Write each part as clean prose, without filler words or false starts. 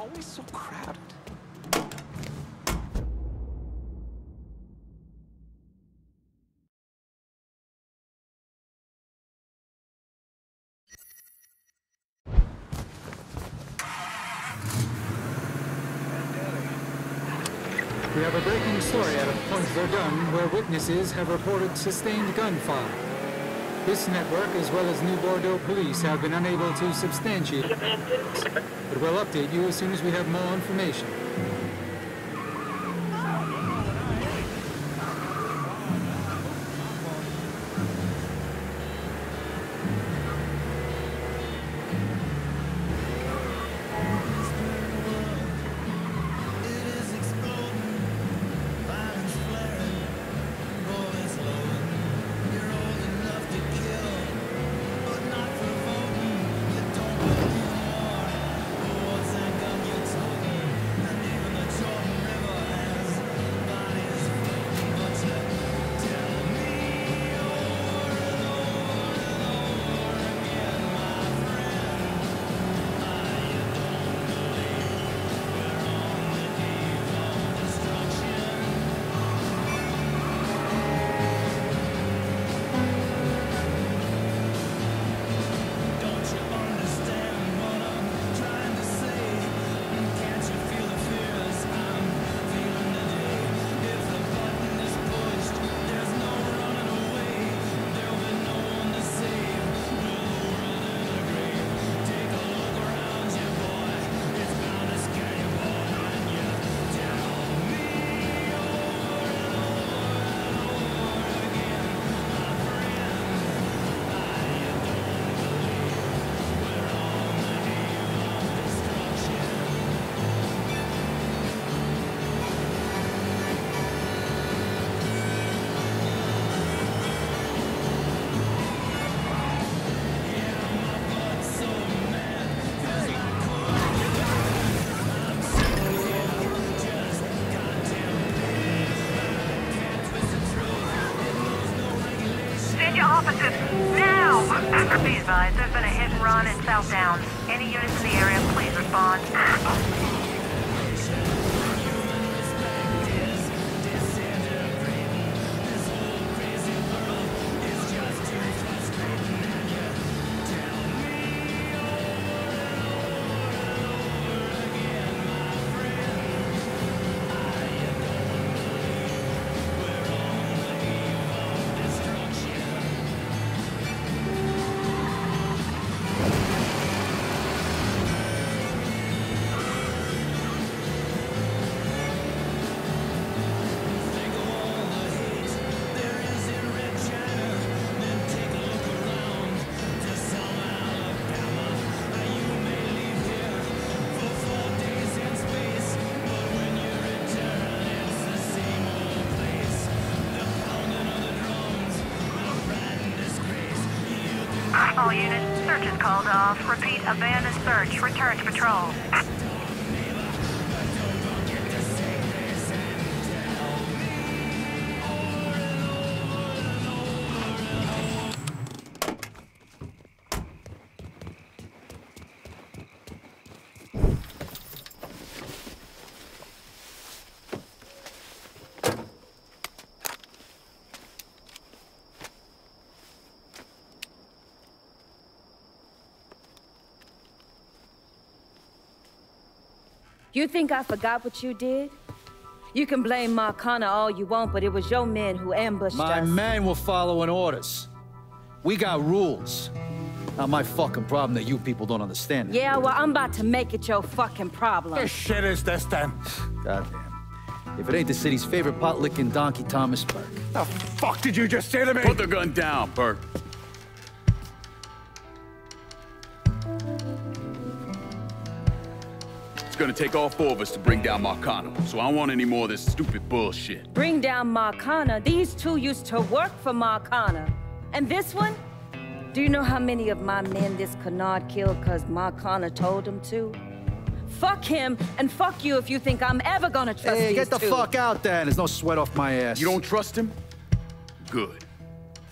always so crowded? We have a breaking story out of Point Verdun where witnesses have reported sustained gunfire. This network, as well as New Bordeaux police, have been unable to substantiate it, but we'll update you as soon as we have more information. Officers, now! Be advised, there's been a hit and run in South Downs. Any units in the area, please respond. All units, search is called off. Repeat, abandon search. Return to patrol. You think I forgot what you did? You can blame Marcana all you want, but it was your men who ambushed us. My men were following orders. We got rules. Not my fucking problem that you people don't understand. Yeah, well, I'm about to make it your fucking problem. What shit is this, then? Goddamn. If it ain't the city's favorite pot-licking donkey, Thomas Burke. The fuck did you just say to me? Put the gun down, Burke. It's gonna take all four of us to bring down Marcana, so I don't want any more of this stupid bullshit. Bring down Marcana? These two used to work for Marcana. And this one? Do you know how many of my men this canard killed because Marcana told him to? Fuck him, and fuck you if you think I'm ever gonna trust these two. Hey, get the fuck out then. There's no sweat off my ass. You don't trust him? Good.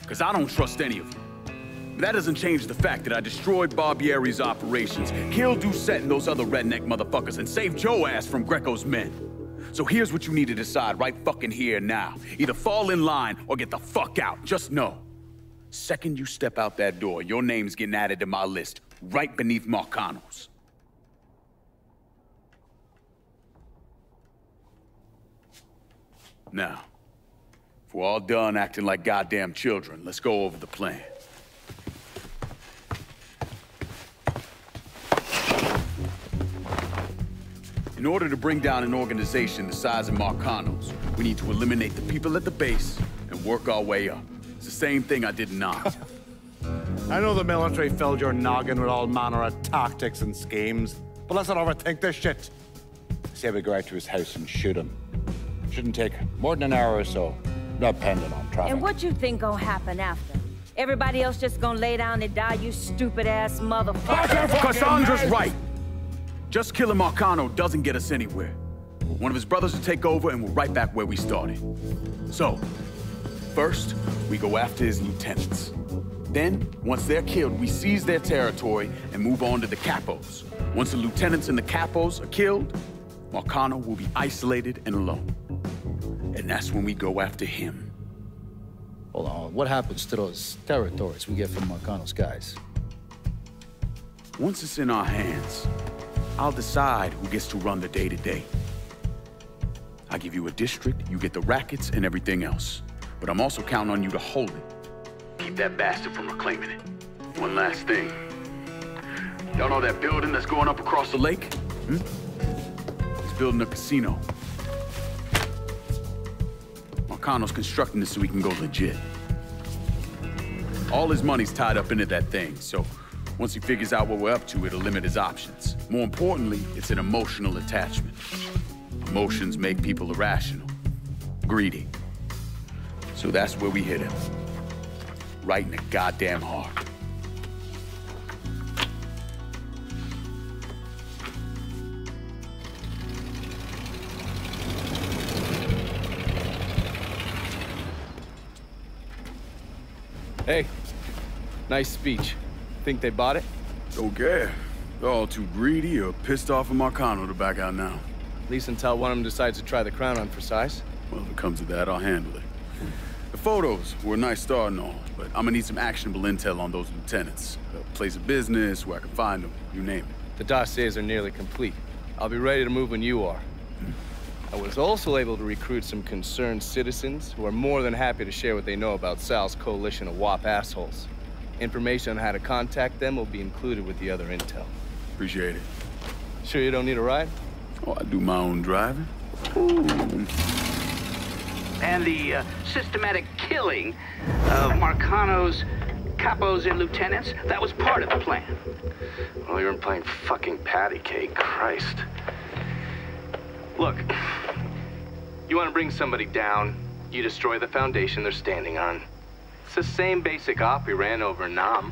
Because I don't trust any of you. But that doesn't change the fact that I destroyed Barbieri's operations, killed Doucette and those other redneck motherfuckers, and saved Joe ass from Greco's men. So here's what you need to decide right fucking here and now. Either fall in line or get the fuck out. Just know, second you step out that door, your name's getting added to my list, right beneath Marcano's. Now, if we're all done acting like goddamn children, let's go over the plan. In order to bring down an organization the size of Marcano's, we need to eliminate the people at the base and work our way up. It's the same thing I did in Nantes. I know the military filled your noggin with all manner of tactics and schemes, but let's not overthink this shit. Say we go out to his house and shoot him. Shouldn't take more than an hour or so, not depending on traffic. And what you think gonna happen after? Everybody else just gonna lay down and die, you stupid-ass motherfucker? Cassandra's right. Just killing Marcano doesn't get us anywhere. One of his brothers will take over and we're right back where we started. So, first, we go after his lieutenants. Then, once they're killed, we seize their territory and move on to the capos. Once the lieutenants and the capos are killed, Marcano will be isolated and alone. And that's when we go after him. Hold on, what happens to those territories we get from Marcano's guys? Once it's in our hands, I'll decide who gets to run the day-to-day. I give you a district, you get the rackets and everything else. But I'm also counting on you to hold it. Keep that bastard from reclaiming it. One last thing. Y'all know that building that's going up across the lake? He's building a casino. Marcano's constructing this so we can go legit. All his money's tied up into that thing, so once he figures out what we're up to, it'll limit his options. More importantly, it's an emotional attachment. Emotions make people irrational, greedy. So that's where we hit him. Right in the goddamn heart. Hey, nice speech. Think they bought it? Don't care. They're all too greedy or pissed off at Marcano to back out now. At least until one of them decides to try the crown on for size. Well, if it comes to that, I'll handle it. The photos were a nice start and all, but I'm gonna need some actionable intel on those lieutenants. A place of business, where I can find them, you name it. The dossiers are nearly complete. I'll be ready to move when you are. I was also able to recruit some concerned citizens who are more than happy to share what they know about Sal's coalition of WAP assholes. Information on how to contact them will be included with the other intel. Appreciate it. Sure you don't need a ride? Oh, I do my own driving. And the systematic killing of Marcano's capos and lieutenants, that was part of the plan. Well, you're playing fucking patty cake, Christ. Look, you want to bring somebody down, you destroy the foundation they're standing on. It's the same basic op we ran over Nam.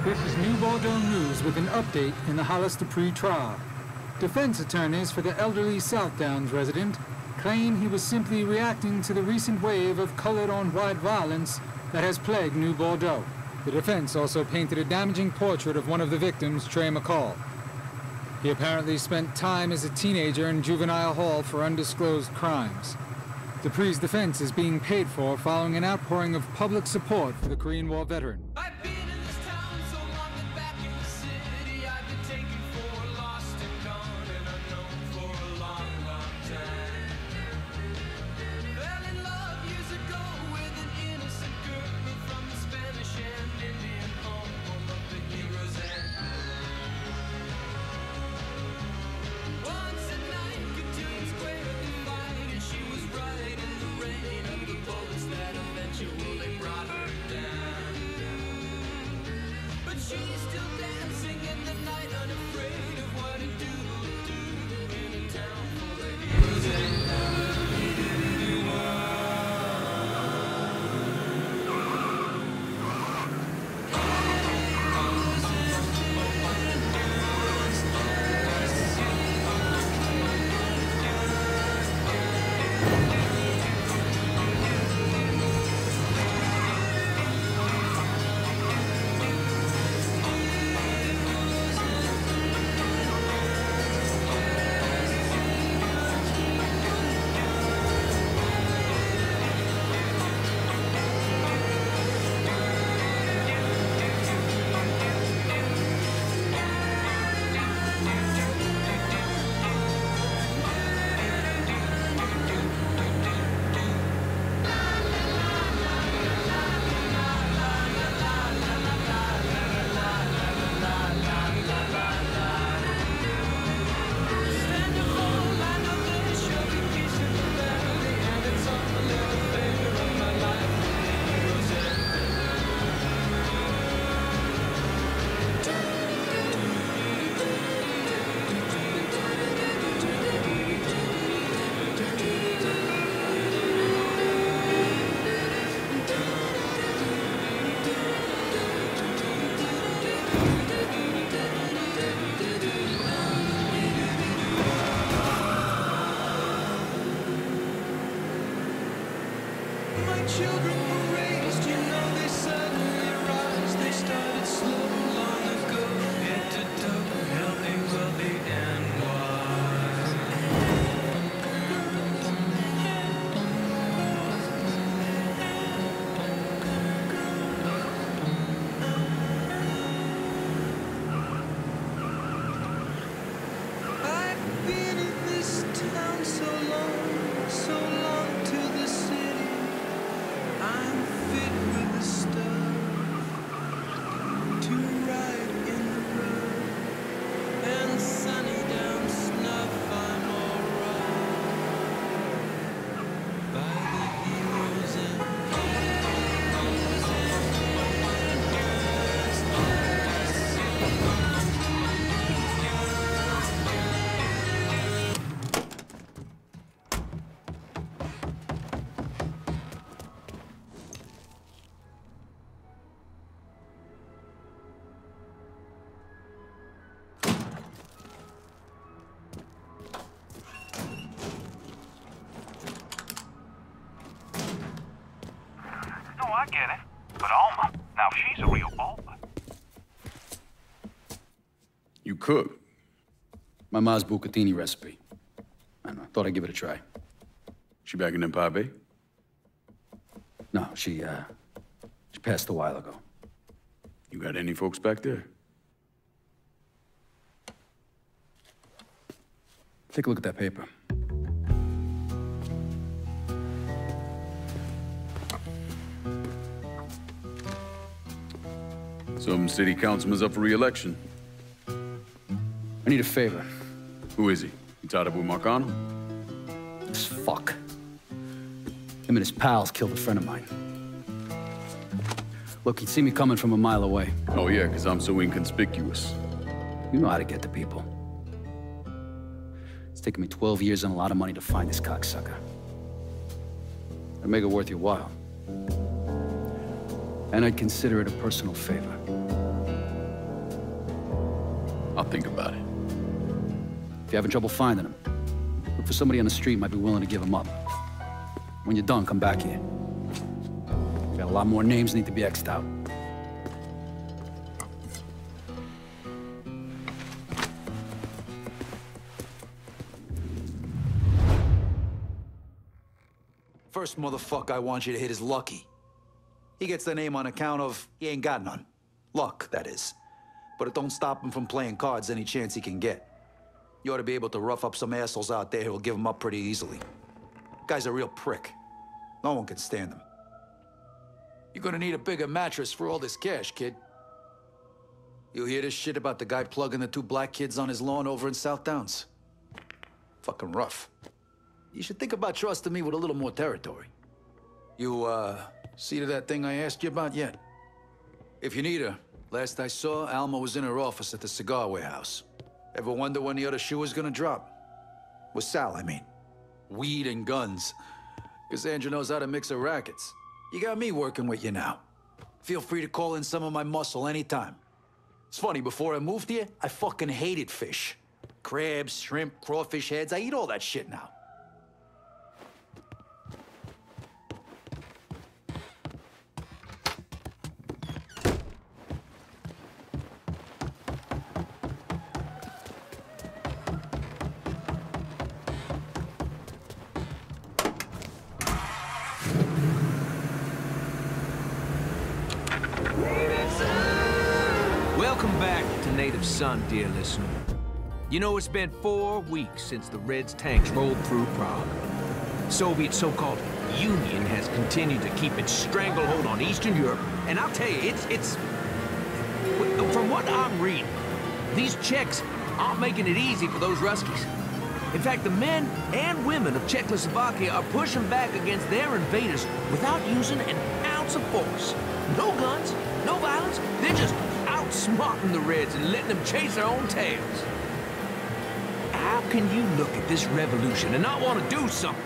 This is New Bordeaux News with an update in the Hollister trial. Defense attorneys for the elderly South Downs resident claim he was simply reacting to the recent wave of colored-on-white violence that has plagued New Bordeaux. The defense also painted a damaging portrait of one of the victims, Trey McCall. He apparently spent time as a teenager in juvenile hall for undisclosed crimes. Dupree's defense is being paid for following an outpouring of public support for the Korean War veteran. But Alma, now she's a real baller. You cook? My ma's bucatini recipe. I don't know, thought I'd give it a try. She back in Empire Bay? No, she passed a while ago. You got any folks back there? Take a look at that paper. Some city councilman's up for re-election. I need a favor. Who is he? You tied up with Marcano? This fuck. Him and his pals killed a friend of mine. Look, he'd see me coming from a mile away. Oh yeah, because I'm so inconspicuous. You know how to get to people. It's taken me 12 years and a lot of money to find this cocksucker. I'd make it worth your while. And I'd consider it a personal favor. I'll think about it. If you're having trouble finding him, look for somebody on the street who might be willing to give him up. When you're done, come back here. We got a lot more names need to be X'd out. First motherfucker I want you to hit is Lucky. He gets the name on account of he ain't got none. Luck, that is. But it don't stop him from playing cards any chance he can get. You ought to be able to rough up some assholes out there who'll give him up pretty easily. Guy's a real prick. No one can stand him. You're gonna need a bigger mattress for all this cash, kid. You hear this shit about the guy plugging the 2 black kids on his lawn over in South Downs? Fucking rough. You should think about trusting me with a little more territory. You, see to that thing I asked you about yet? If you need her, last I saw, Alma was in her office at the cigar warehouse. Ever wonder when the other shoe was gonna drop? With Sal, I mean. Weed and guns. Cassandra knows how to mix her rackets. You got me working with you now. Feel free to call in some of my muscle anytime. It's funny, before I moved here, I fucking hated fish. Crabs, shrimp, crawfish heads, I eat all that shit now. Welcome back to Native Son, dear listener. You know, it's been 4 weeks since the Reds' tanks rolled through Prague. Soviet so-called Union has continued to keep its stranglehold on Eastern Europe, and I'll tell you, it's from what I'm reading, these Czechs aren't making it easy for those Ruskies. In fact, the men and women of Czechoslovakia are pushing back against their invaders without using an ounce of force. No guns, no violence, they're just outsmarting the Reds and letting them chase their own tails. How can you look at this revolution and not want to do something?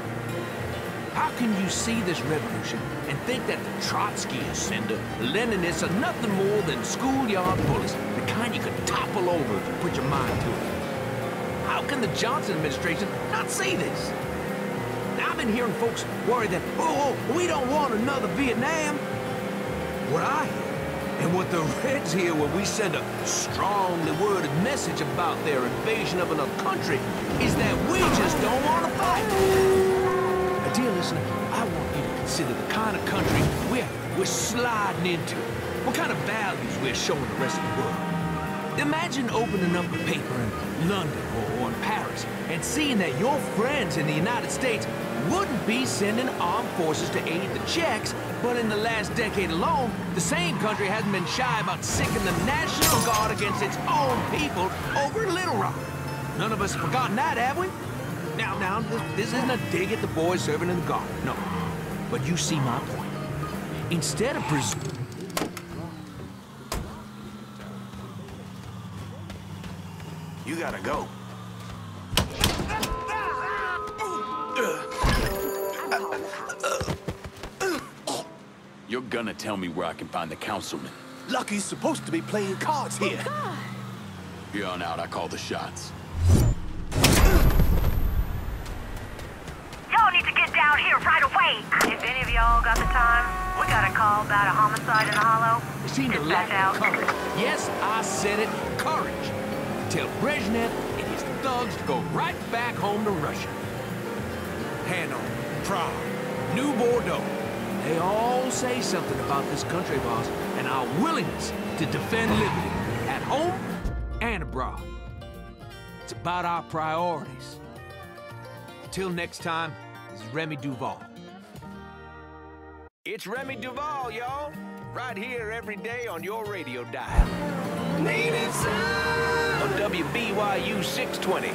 How can you see this revolution and think that the Trotskyists and the Leninists are nothing more than schoolyard bullies, the kind you could topple over if you put your mind to it? How can the Johnson administration not see this? Now, I've been hearing folks worry that, we don't want another Vietnam. What I hear, and what the Reds hear when we send a strongly worded message about their invasion of another country, is that we just don't want to fight. Now, dear listener, I want you to consider the kind of country we're sliding into, what kind of values we're showing the rest of the world. Imagine opening up a paper in London or in Paris and seeing that your friends in the United States wouldn't be sending armed forces to aid the Czechs, but in the last decade alone, the same country hasn't been shy about sinking the National Guard against its own people over in Little Rock. None of us have forgotten that, have we? Now, this isn't a dig at the boys serving in the Guard, no. But you see my point. Instead of You gotta go. You're gonna tell me where I can find the councilman. Lucky's supposed to be playing cards here. God. Here on out, I call the shots. Y'all need to get down here right away. Hey, if any of y'all got the time, we got a call about a homicide in the Hollow. You seem to lack courage. Yes, I said it, courage. Tell Brezhnev and his thugs to go right back home to Russia. Hanoi, Prague, New Bordeaux. They all say something about this country, boss, and our willingness to defend liberty at home and abroad. It's about our priorities. Until next time, this is Remy Duval. It's Remy Duval, y'all. Right here every day on your radio dial. Needed some on WBYU 620.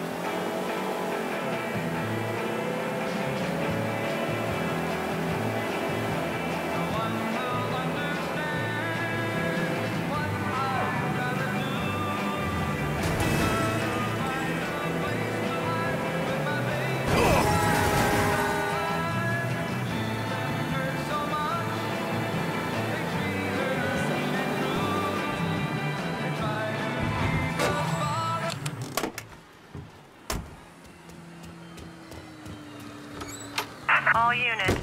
All units.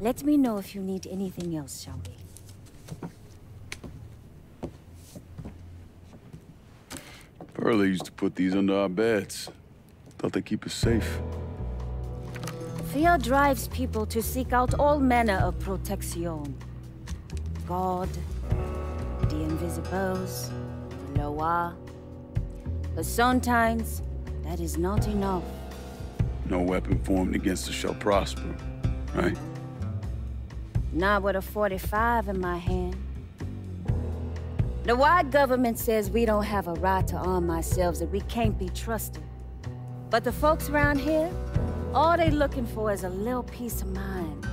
Let me know if you need anything else, shall we? Pearlie used to put these under our beds. Thought they keep us safe. Fear drives people to seek out all manner of protection. God, the Invisibles, the Loa. But sometimes, that is not enough. No weapon formed against us shall prosper, right? Not with a 45 in my hand. The white government says we don't have a right to arm ourselves, that we can't be trusted. But the folks around here, all they looking for is a little peace of mind.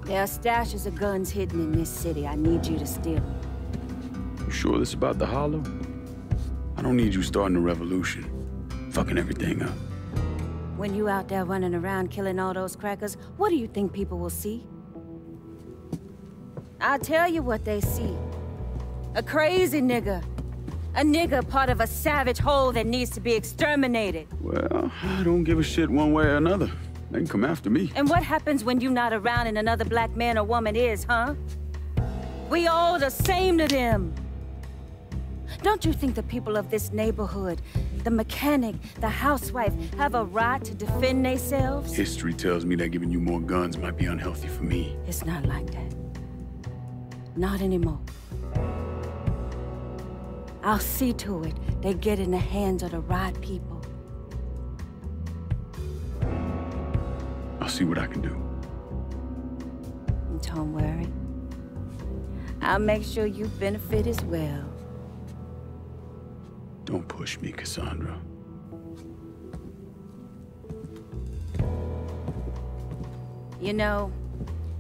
There are stashes of guns hidden in this city. I need you to steal them. You sure this about the Hollow? I don't need you starting a revolution. Fucking everything up. When you out there running around killing all those crackers, what do you think people will see? I'll tell you what they see. A crazy nigger. A nigger part of a savage whole that needs to be exterminated. Well, I don't give a shit one way or another. They can come after me. And what happens when you're not around and another black man or woman is, huh? We all the same to them. Don't you think the people of this neighborhood, the mechanic, the housewife, have a right to defend themselves? History tells me that giving you more guns might be unhealthy for me. It's not like that. Not anymore. I'll see to it they get in the hands of the right people. I'll see what I can do. Don't worry. I'll make sure you benefit as well. Don't push me, Cassandra. You know,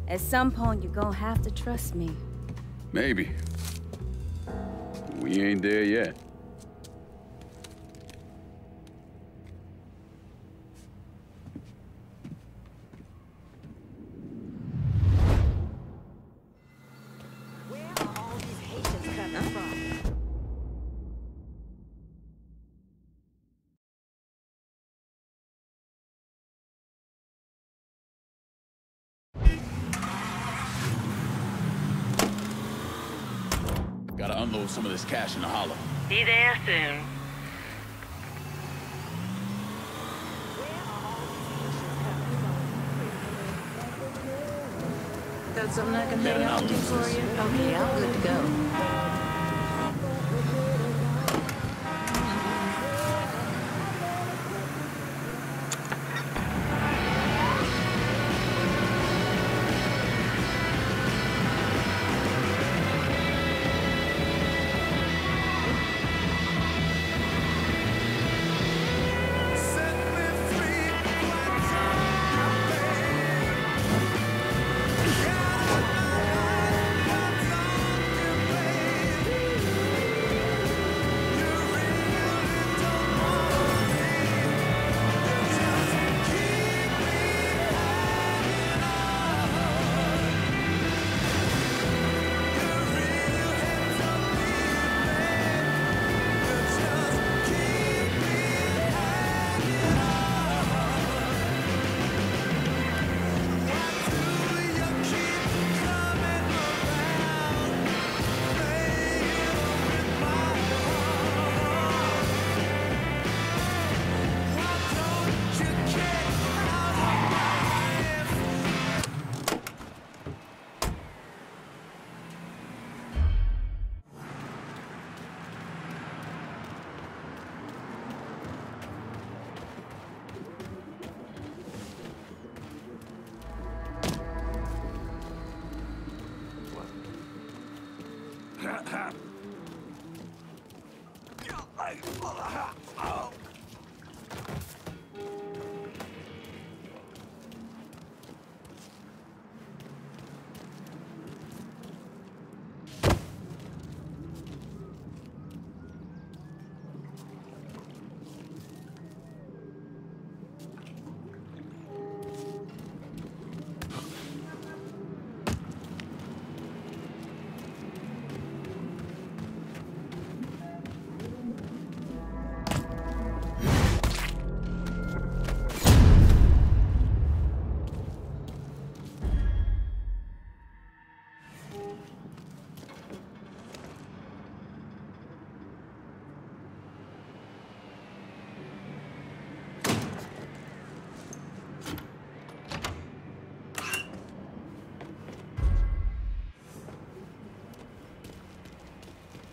at some point you're gonna have to trust me. Maybe. We ain't there yet. Where are all these Haitians coming from? Gotta unload some of this cash in the Hollow. Be there soon. Got something I can hang out to for you? Okay, I'm good to go.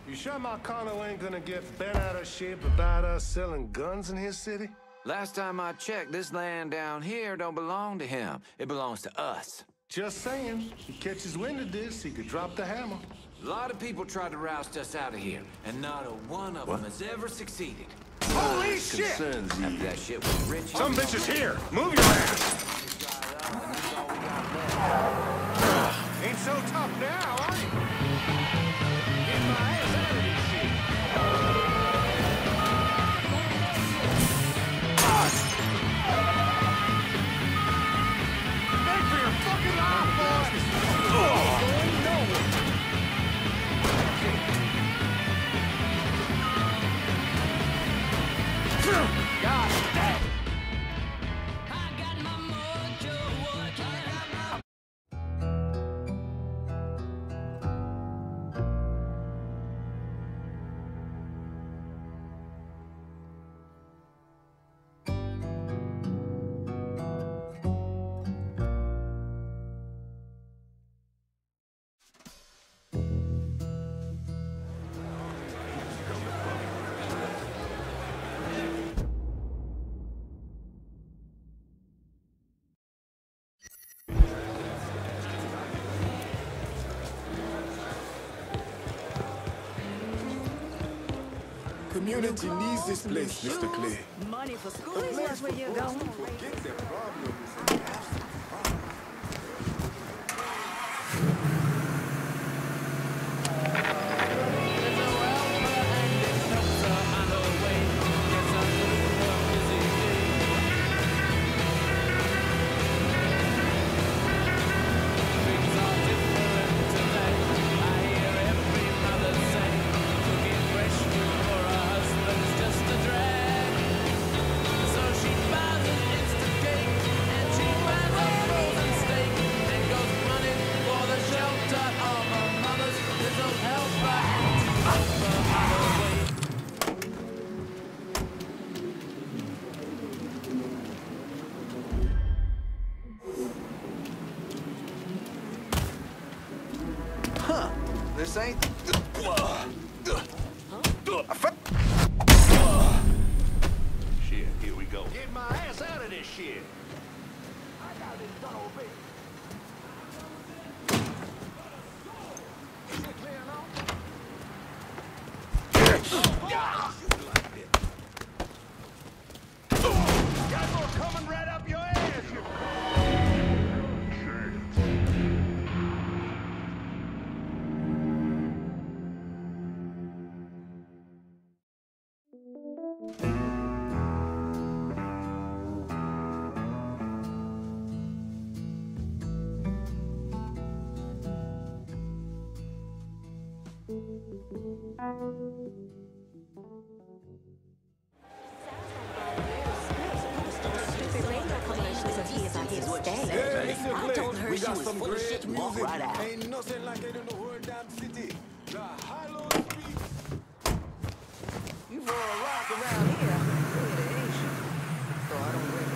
You sure Marcano ain't gonna get bent out of shape about us selling guns in his city? Last time I checked, this land down here don't belong to him. It belongs to us. Just saying. If he catches wind of this, he could drop the hammer. A lot of people tried to roust us out of here, and not a one of them has ever succeeded. Holy shit! After that shit was rich. Some bitch is here! Move your ass! Ain't so tough now, are you? Get my ass out of this shit! Beg for your fucking life, boys! Going nowhere! God damn! Community needs this place, Mr. Clay. Money for school is where you're going. Forget their problems. This ain't... Shit, here we go. Get my ass out of this shit! I got this son of a bitch. Got more coming right up your ass, you... I told her she was full of shit and walked right out. Ain't nothing like it in the whole damn city. The hollow speaks. You roll a rock around here, really the Asian. So I don't really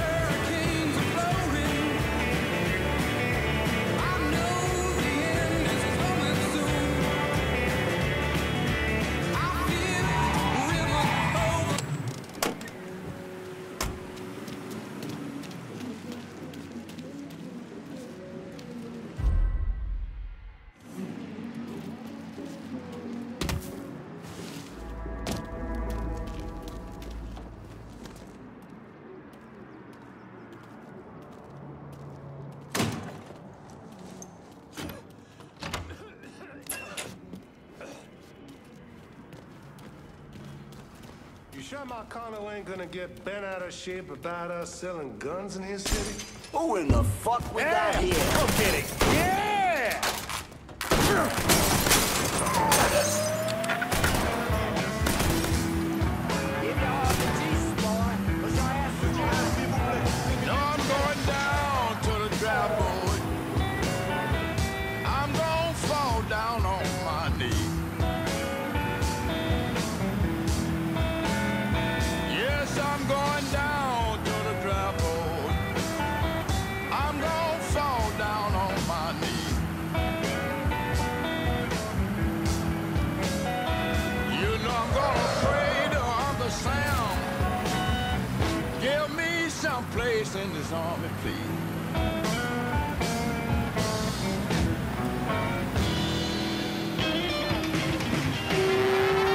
Hurricanes are blowing. sure Marcano ain't gonna get bent out of shape about us selling guns in his city? Who in the fuck we got here? Go get it! Yeah! No, I'm going down to the dry board. I'm gonna fall down on my knee. Yes, I'm going down to the dry board. I'm gonna fall down on my knee. You know I'm gonna pray to Uncle Sam. Give me some place in this army, please.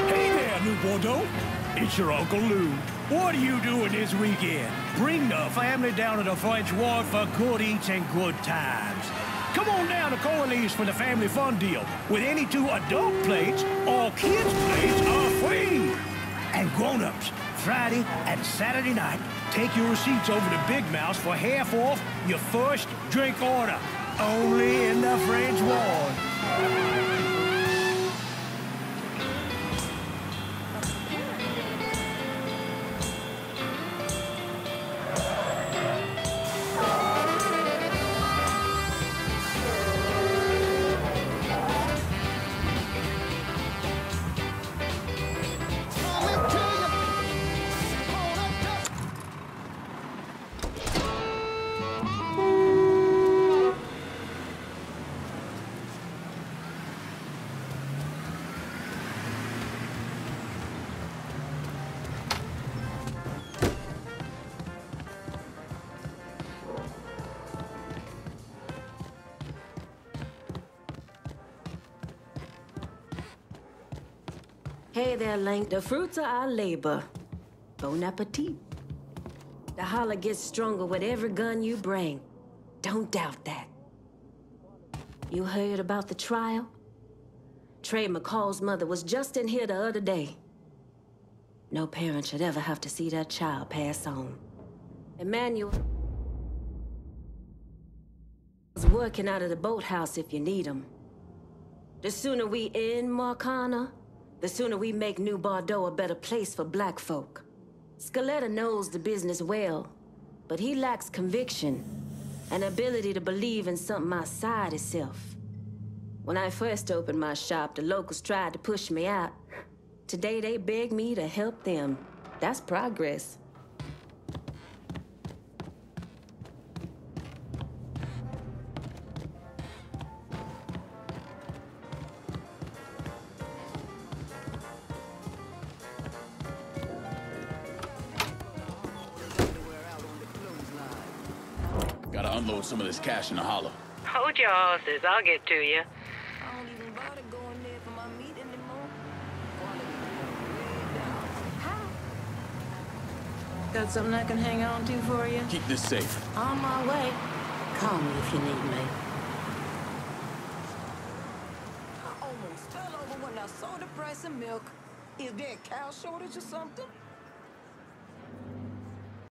Hey there, New Bordeaux. It's your Uncle Lou. What are you doing this weekend? Bring the family down to the French Ward for good eats and good times. Come on down to Corley's for the family fun deal. With any 2 adult plates, all kids' plates are free. And grown-ups, Friday and Saturday night, take your receipts over to Big Mouse for half off your first drink order. Only in the French Ward. Hey there, Link. The fruits of our labor. Bon appetit. The holler gets stronger with every gun you bring. Don't doubt that. You heard about the trial? Trey McCall's mother was just in here the other day. No parent should ever have to see their child pass on. Emmanuel is working out of the boathouse if you need him. The sooner we end Marcana, the sooner we make New Bordeaux a better place for black folk. Scaletta knows the business well, but he lacks conviction, an ability to believe in something outside himself. When I first opened my shop, the locals tried to push me out. Today they beg me to help them. That's progress. Gotta unload some of this cash in the hollow. Hold your horses, I'll get to you. I don't even bother going there for my meat anymore. Got something I can hang on to for you? Keep this safe. On my way. Call me if you need me. I almost fell over when I saw the price of milk. Is there a cow shortage or something?